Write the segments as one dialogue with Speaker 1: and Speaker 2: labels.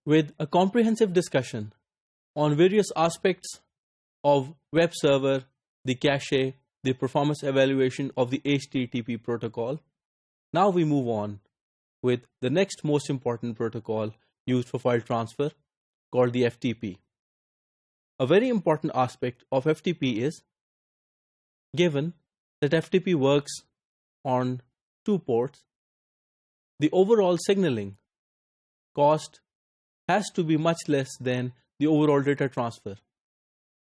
Speaker 1: with a comprehensive discussion on various aspects of web server, the cache, the performance evaluation of the HTTP protocol. Now we move on with the next most important protocol used for file transfer, called the FTP. A very important aspect of FTP is, given that FTP works on 2 ports, the overall signaling cost has to be much less than the overall data transfer.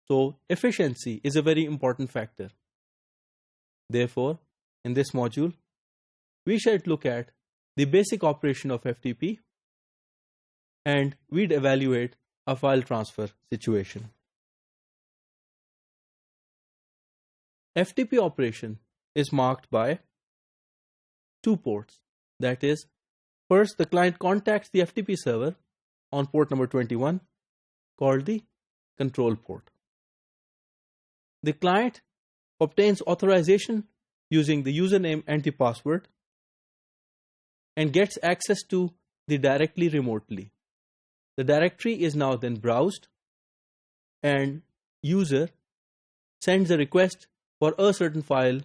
Speaker 1: So efficiency is a very important factor. Therefore, in this module, we shall look at the basic operation of FTP and we'd evaluate a file transfer situation. FTP operation is marked by 2 ports. That is, first the client contacts the FTP server on port number 21, called the control port. The client obtains authorization using the username and the password and gets access to the directory remotely. The directory is now then browsed and user sends a request for a certain file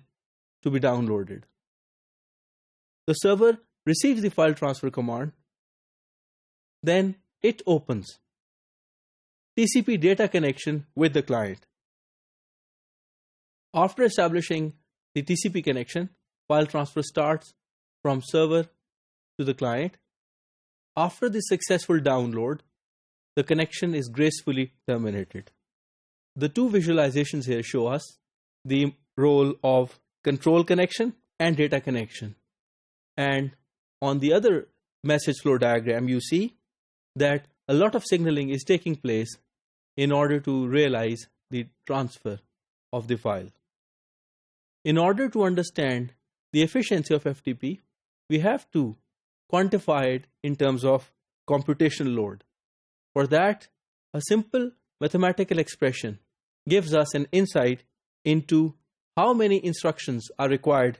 Speaker 1: to be downloaded. The server receives the file transfer command, then it opens TCP data connection with the client. After establishing the TCP connection, file transfer starts from server to the client. After the successful download, the connection is gracefully terminated. The 2 visualizations here show us the role of control connection and data connection. And on the other message flow diagram, you see that a lot of signaling is taking place in order to realize the transfer of the file. In order to understand the efficiency of FTP, we have to quantify it in terms of computational load. For that, a simple mathematical expression gives us an insight into how many instructions are required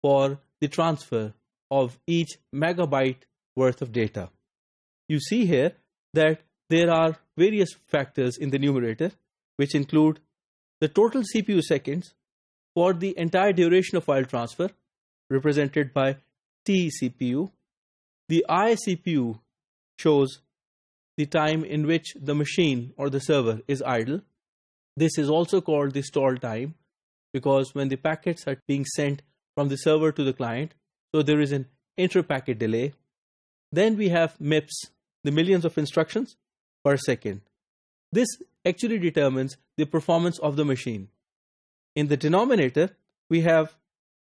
Speaker 1: for the transfer of each megabyte worth of data. You see here that there are various factors in the numerator, which include the total CPU seconds for the entire duration of file transfer, represented by T CPU. The I CPU shows the time in which the machine or the server is idle. This is also called the stall time, because when the packets are being sent from the server to the client, so there is an inter-packet delay. Then we have MIPS, the millions of instructions per second. This actually determines the performance of the machine. In the denominator, we have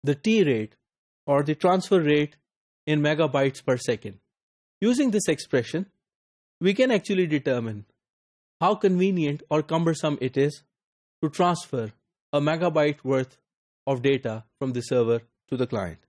Speaker 1: the T rate, or the transfer rate in megabytes per second. Using this expression, we can actually determine how convenient or cumbersome it is to transfer a megabyte worth of data from the server to the client.